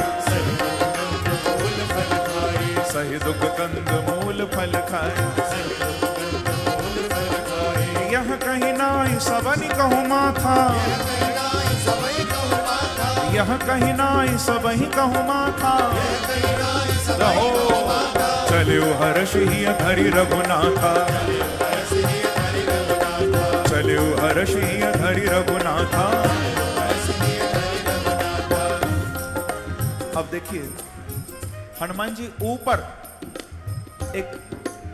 S1: सही दुख कंद मूल फल खाए। यह कहीं नाई सबनी कहूँ माथा, यह कहीं नाई सबही कहूँ माथा। रहो चलो हर्ष ही धरि रघुनाथा, चलो हर्ष ही धरि रघुनाथा। अब देखिए हनुमान जी ऊपर एक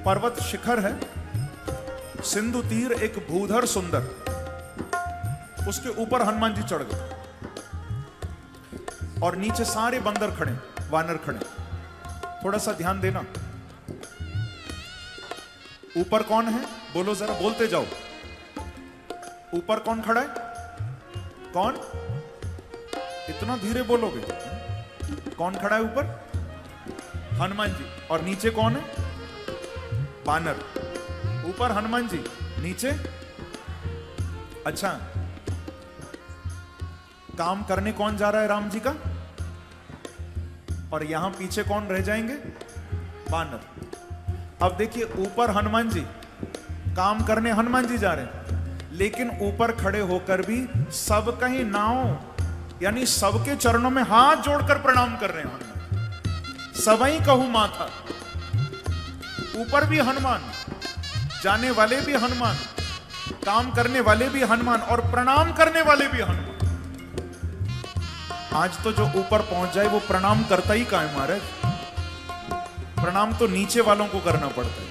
S1: पर्वत शिखर है, सिंधु तीर एक भूधर सुंदर, उसके ऊपर हनुमान जी चढ़ गए और नीचे सारे बंदर खड़े, वानर खड़े। थोड़ा सा ध्यान देना, ऊपर कौन है? बोलो जरा, बोलते जाओ। ऊपर कौन खड़ा है? कौन? इतना धीरे बोलोगे। कौन खड़ा है ऊपर? हनुमान जी। और नीचे कौन है? वानर। ऊपर हनुमान जी, नीचे? अच्छा, काम करने कौन जा रहा है? राम जी का। और यहां पीछे कौन रह जाएंगे? वानर। अब देखिए ऊपर हनुमान जी, काम करने हनुमान जी जा रहे हैं, लेकिन ऊपर खड़े होकर भी सबका ही नाव, यानी सबके चरणों में हाथ जोड़कर प्रणाम कर रहे हैं हनुमान। सवई कहूं माथा। ऊपर भी हनुमान, जाने वाले भी हनुमान, काम करने वाले भी हनुमान और प्रणाम करने वाले भी हनुमान। आज तो जो ऊपर पहुंच जाए वो प्रणाम करता ही कहाँ है महाराज। प्रणाम तो नीचे वालों को करना पड़ता है,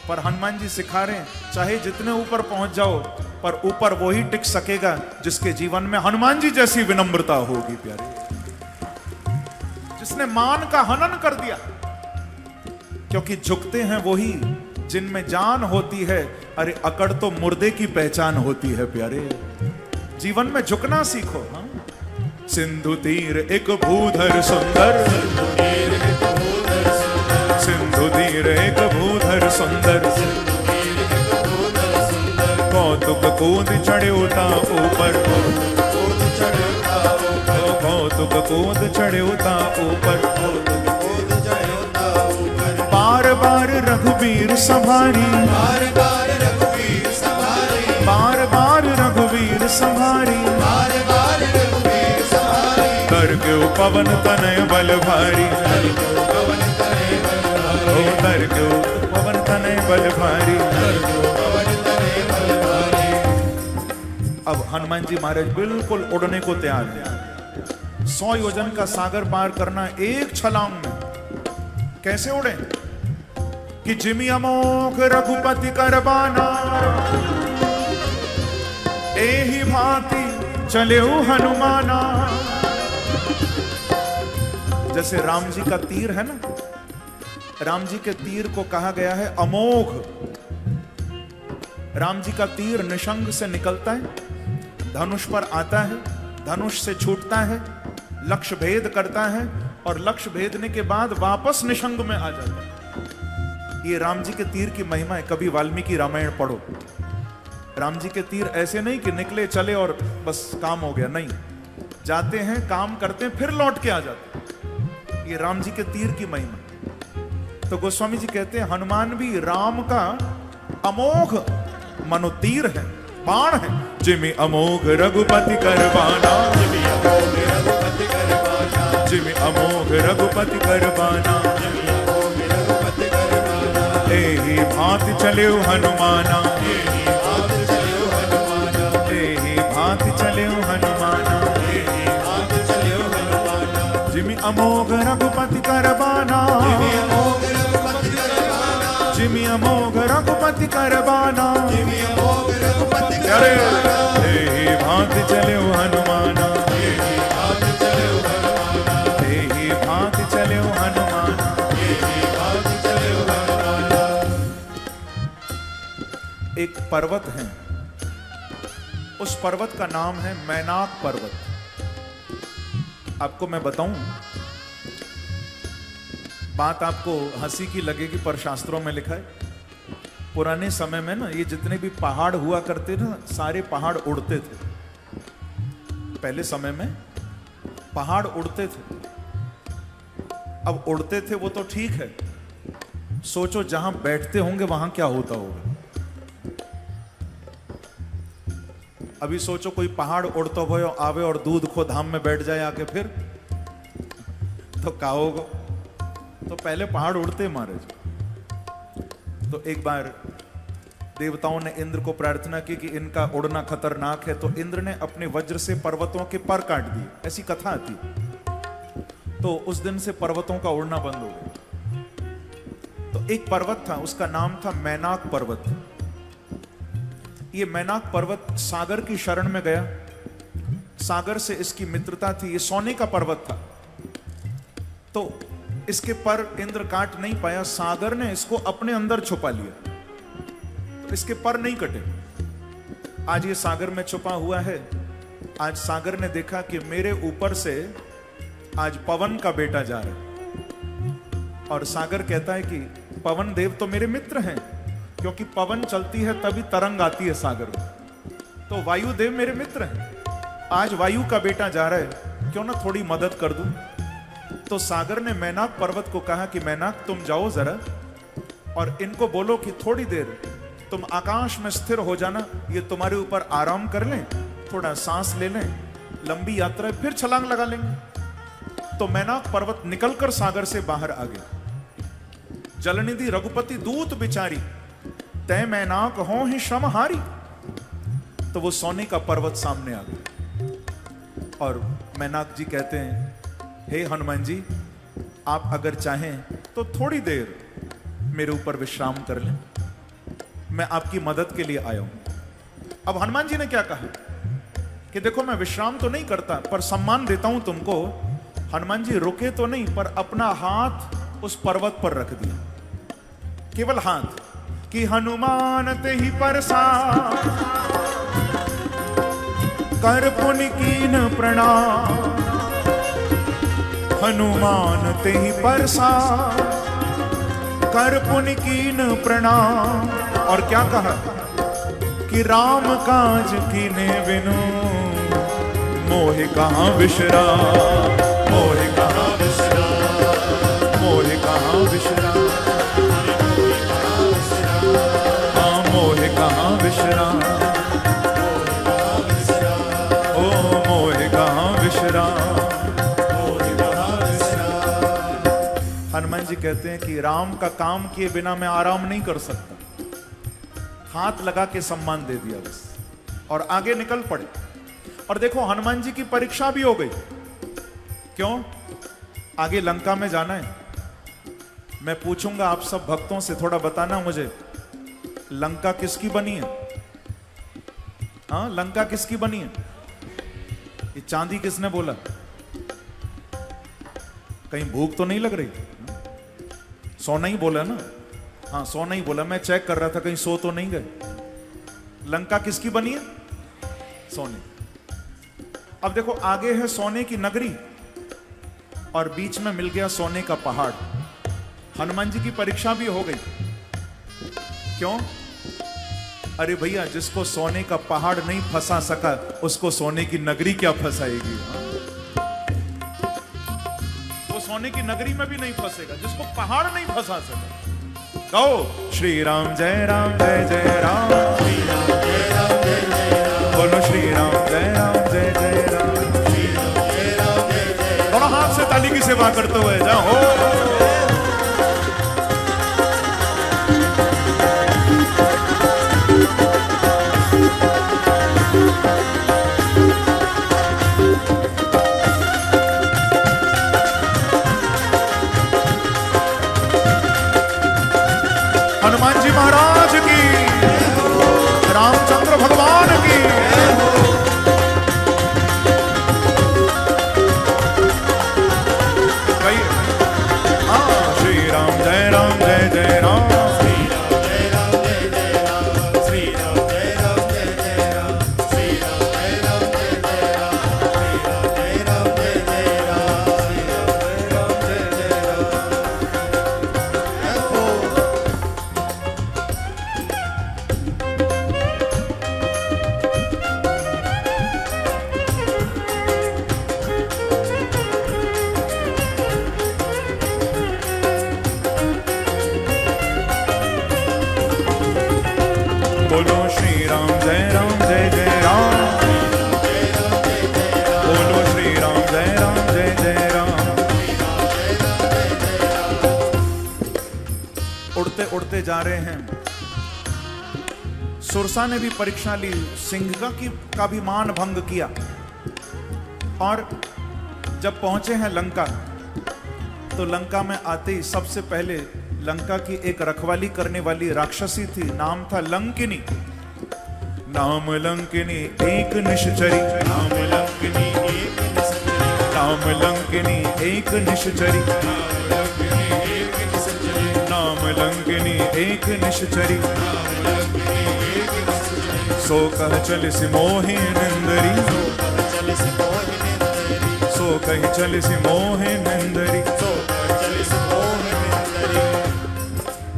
S1: पर हनुमान जी सिखा रहे हैं चाहे जितने ऊपर पहुंच जाओ, पर ऊपर वो ही टिक सकेगा जिसके जीवन में हनुमान जी जैसी विनम्रता होगी प्यारे, जिसने मान का हनन कर दिया। क्योंकि झुकते हैं वही जिनमें जान होती है। अरे अकड़ तो मुर्दे की पहचान होती है प्यारे। जीवन में झुकना सीखो। हाँ? सिंधु तीर एक भूधर सुंदर, सिंधु तीर एक भूधर सुंदर, कौतुक कूद चढ़े उता ऊपर, कौतुक कूद चढ़े उता ऊपर, बार बार रघुवीर संभारी, बार बार रघुवीर संभारी, बार बार रघुवीर संभारी, बार बार रघुवीर संभारी, कर के पवन तनय बल भारी, कर के पवन तनय बल भारी। अब हनुमान जी महाराज बिल्कुल उड़ने को तैयार हैं। 100 योजन का सागर पार करना एक छलांग में। कैसे उड़े कि जिमि अमोघ रघुपति करबाना, एहि भांति चले हनुमाना। जैसे राम जी का तीर है ना, राम जी के तीर को कहा गया है अमोघ। राम जी का तीर निशंग से निकलता है, धनुष पर आता है, धनुष से छूटता है, लक्ष्य भेद करता है और लक्ष्य भेदने के बाद वापस निशंग में आ जाता है। ये राम जी के तीर की महिमा है। कभी वाल्मीकि रामायण पढ़ो। राम जी के तीर ऐसे नहीं कि निकले चले और बस काम हो गया, नहीं, जाते हैं काम करते हैं फिर लौट के आ जाते हैं। ये राम जी के तीर की महिमा। तो गोस्वामी जी कहते हैं हनुमान भी राम का अमोघ मनोतीर है, बाण है। जिमि अमोघ रघुपति करबाना, जिमि अमोघ रघुपति करबाना, जिमि अमोघ रघुपति करबाना, एहि भांति चले हनुमाना, एहि भांति चले हनुमाना, एहि भांति चले हनुमाना, एहि भांति चले हनुमाना। जिमि अमोघ रघुपति करबाना, जिमि अमोघ रघुपति करबाना, जिमि अमोघ रघुपति करबाना, जिमि अमोघ रघुपति करबाना, एहि भांति चले हनुमाना, एहि भांति चले हनुमाना, एहि भांति चले हनुमाना, एहि भांति चले हनुमाना। एक पर्वत है, उस पर्वत का नाम है मैनाक पर्वत। आपको मैं बताऊं, बात आपको हंसी की लगेगी पर शास्त्रों में लिखा है। पुराने समय में ना ये जितने भी पहाड़ हुआ करते ना, सारे पहाड़ उड़ते थे। पहले समय में पहाड़ उड़ते थे। अब उड़ते थे वो तो ठीक है, सोचो जहां बैठते होंगे वहां क्या होता होगा। अभी सोचो कोई पहाड़ उड़ता भयो आवे और दूध खो धाम में बैठ जाए आके, फिर तो क्या होगा। तो पहले पहाड़ उड़ते महाराज। तो एक बार देवताओं ने इंद्र को प्रार्थना की कि इनका उड़ना खतरनाक है, तो इंद्र ने अपने वज्र से पर्वतों के पर काट दिए। ऐसी कथा आती। तो उस दिन से पर्वतों का उड़ना बंद हो गया। तो एक पर्वत था, उसका नाम था मैनाक पर्वत। ये मैनाक पर्वत सागर की शरण में गया, सागर से इसकी मित्रता थी। ये सोने का पर्वत था, तो इसके पर इंद्र काट नहीं पाया। सागर ने इसको अपने अंदर छुपा लिया, तो इसके पर नहीं कटे। आज ये सागर में छुपा हुआ है। आज सागर ने देखा कि मेरे ऊपर से आज पवन का बेटा जा रहा है, और सागर कहता है कि पवन देव तो मेरे मित्र हैं, क्योंकि पवन चलती है तभी तरंग आती है सागर में। तो वायु देव मेरे मित्र हैं, आज वायु का बेटा जा रहा है, क्यों ना थोड़ी मदद कर दूं। तो सागर ने मैनाक पर्वत को कहा कि मैनाक तुम जाओ जरा और इनको बोलो कि थोड़ी देर तुम आकाश में स्थिर हो जाना, ये तुम्हारे ऊपर आराम कर लें, थोड़ा सांस ले लें, लंबी यात्रा फिर छलांग लगा लेंगे। तो मैनाक पर्वत निकलकर सागर से बाहर आ गया। जलनिधि रघुपति दूत बिचारी, तय मैनाक हो ही श्रम हारी। तो वो सोने का पर्वत सामने आ गया और मैनाक जी कहते हैं, हे हनुमान जी, आप अगर चाहें तो थोड़ी देर मेरे ऊपर विश्राम कर लें, मैं आपकी मदद के लिए आया हूं। अब हनुमान जी ने क्या कहा कि देखो मैं विश्राम तो नहीं करता पर सम्मान देता हूं तुमको। हनुमान जी रुके तो नहीं पर अपना हाथ उस पर्वत पर रख दिया, केवल हाथ, कि हनुमान ते ही परसा कर पुनि कीन प्रणाम। हनुमान ते ही परसा कर पुनि कीन प्रणाम। और क्या कहा कि राम काज कीने बिनु मोहि कहां विश्राम। मोहि कहां विश्राम, मोहि कहां विश्राम, हाँ मोहि कहां विश्राम, ओ मोहि कहां विश्राम। हनुमान जी कहते हैं कि राम का काम किए बिना मैं आराम नहीं कर सकता। हाथ लगा के सम्मान दे दिया बस और आगे निकल पड़े। और देखो हनुमान जी की परीक्षा भी हो गई। क्यों? आगे लंका में जाना है। मैं पूछूंगा आप सब भक्तों से, थोड़ा बताना मुझे, लंका किसकी बनी है? हाँ, लंका किसकी बनी है? ये चांदी किसने बोला? कहीं भूख तो नहीं लग रही? सोना ही बोला ना? हाँ सोना ही बोला, मैं चेक कर रहा था कहीं सो तो नहीं गए। लंका किसकी बनी है? सोने। अब देखो आगे है सोने की नगरी और बीच में मिल गया सोने का पहाड़। हनुमान जी की परीक्षा भी हो गई। क्यों? अरे भैया, जिसको सोने का पहाड़ नहीं फंसा सका उसको सोने की नगरी क्या फंसाएगी? वो सोने की नगरी में भी नहीं फंसेगा जिसको पहाड़ नहीं फंसा सका। कहो श्री राम जय जय राम, बोलो श्री राम जय जय राम। दोनों हाथ से ताली की सेवा करते हुए जाओ। हनुमान जी महाराज की, रामचंद्र भगवान की। हाँ, श्री राम जय जय राम, श्री राम जय जय राम, श्री राम जय जय राम, श्री राम जय जय राम, श्री राम जय जय राम, श्री राम जय जय बोलो श्री राम जय जय राम, बोलो श्री राम जय जय राम। उड़ते उड़ते जा रहे हैं। सुरसा ने भी परीक्षा ली, सिंह का भी मान भंग किया। और जब पहुंचे हैं लंका, तो लंका में आते ही सबसे पहले लंका की एक रखवाली करने वाली राक्षसी थी, नाम था लंकिनी। नाम लंकिनी एक निश्चरी, नाम लंकिनी एक निश्चरी, नाम लंकिनी एक निश्चरी, नाम लंकिनी एक निश्चरी। सो कह चल सि मोहि नंदरी, सो कह चल सि मोहि नंदरी।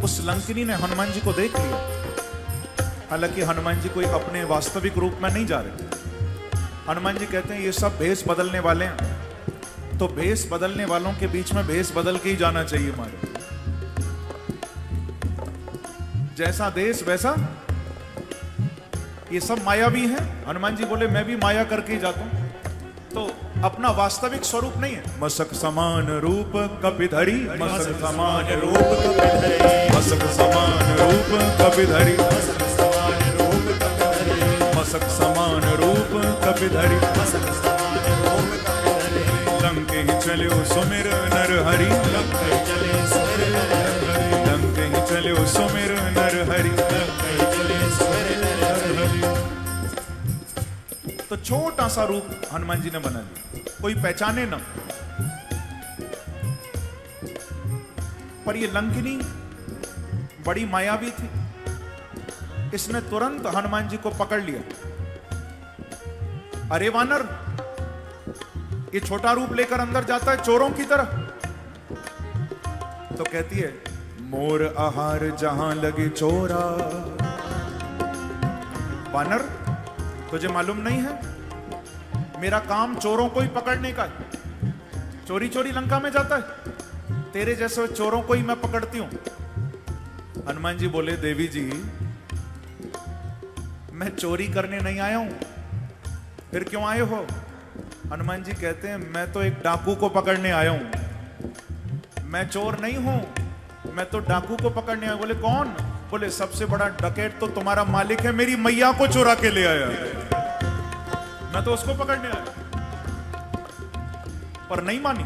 S1: उस लंकिनी ने हनुमान जी को देख लिया। हालांकि हनुमान जी कोई अपने वास्तविक रूप में नहीं जा रहे। हनुमान जी कहते हैं ये सब भेष बदलने वाले हैं, तो भेष बदलने वालों के बीच में भेष बदल के ही जाना चाहिए हमारे। जैसा देश वैसा, ये सब मायावी हैं। हनुमान जी बोले मैं भी माया करके ही जाता हूं। तो अपना वास्तविक स्वरूप नहीं है। मसक समान रूप कपिधरी, मसक समान रूप कपिधरी, मसक समान रूप कपिधरी, मसक समान रूप कपिधरी, मसक समान रूप कपिधरी, मसक समान रूप कपिधरी। लंके ही चले सुमिर नर हरि, लंके ही चले सुमिर नर हरि, लंके ही चले सुमिर नर हरि, लंके ही चले सुमिर नर हरि। तो छोटा सा रूप हनुमान जी ने बना लिया, कोई पहचाने ना। पर ये लंकिनी बड़ी मायावी थी, इसने तुरंत हनुमान जी को पकड़ लिया। अरे वानर, ये छोटा रूप लेकर अंदर जाता है चोरों की तरह। तो कहती है, मोर आहार जहां लगे चोरा। वानर, तुझे मालूम नहीं है मेरा काम चोरों को ही पकड़ने का है। चोरी चोरी लंका में जाता है, तेरे जैसे चोरों को ही मैं पकड़ती हूं। हनुमान जी बोले, देवी जी मैं चोरी करने नहीं आया हूं, फिर क्यों आए हो? हनुमान जी कहते हैं, मैं तो एक डाकू को पकड़ने आया हूं, मैं चोर नहीं हूं, मैं तो डाकू को पकड़ने आया। बोले कौन? बोले सबसे बड़ा डकैत तो तुम्हारा मालिक है, मेरी मैया को चुरा के ले आया, मैं तो उसको पकड़ने आया। पर नहीं मानी।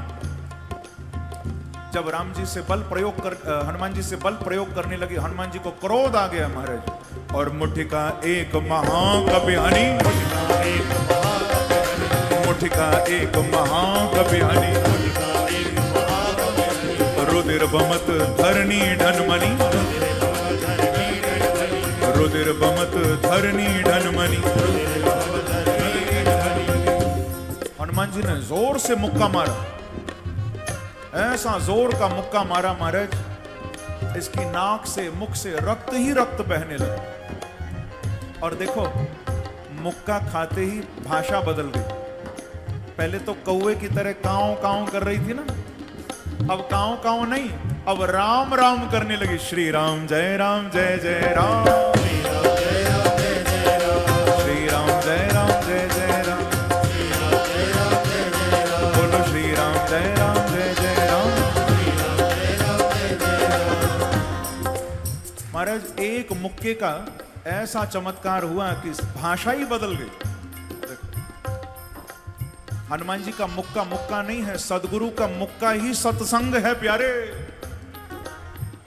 S1: जब राम जी से बल प्रयोग कर हनुमान जी से बल प्रयोग करने लगे, हनुमान जी को क्रोध आ गया महाराज। और मुठिका एक महाकपि हनि, मुठिका एक महाकपि हनि, रुधिर बमत धरणी ढनमणि, रुधिर बमत धरणी ढनमणि। हनुमान जी ने जोर से मुक्का मारा, ऐसा जोर का मुक्का मारा महाराज, इसकी नाक से मुख से रक्त ही रक्त बहने लगा। और देखो, मुक्का खाते ही भाषा बदल गई। पहले तो कौवे की तरह काऊ काऊ कर रही थी ना, अब काऊ काऊ नहीं, अब राम राम करने लगी। श्री राम जय राम जय जय राम, श्री राम जय राम जय जय राम, श्री राम जय राम जय जय राम, श्री राम जय राम जय जय राम। बोलो श्री राम जय राम जय जय राम, श्री राम जय राम जय जय राम। महाराज, एक मुक्के का ऐसा चमत्कार हुआ कि भाषा ही बदल गई। हनुमान जी का मुक्का मुक्का नहीं है, सदगुरु का मुक्का ही सत्संग है प्यारे।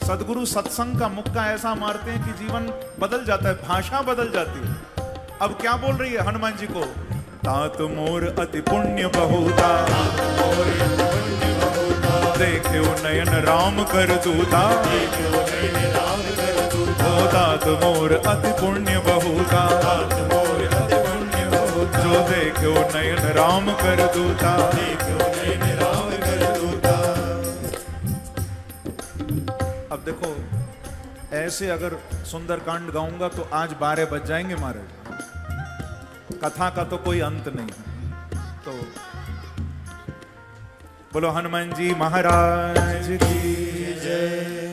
S1: सदगुरु सत्संग का मुक्का ऐसा मारते हैं कि जीवन बदल जाता है, भाषा बदल जाती है। अब क्या बोल रही है हनुमान जी को? तात मोर अति पुण्य बहुता, देखे नयन राम कर दूता, तात मोर अति पुण्य बहुता, जो देखो नयन राम कर दूता, देखो नयन राम कर दूता। अब देखो, ऐसे अगर सुंदरकांड गाऊंगा तो आज 12 बज जाएंगे महाराज, कथा का तो कोई अंत नहीं है। तो बोलो हनुमान जी महाराज की जय।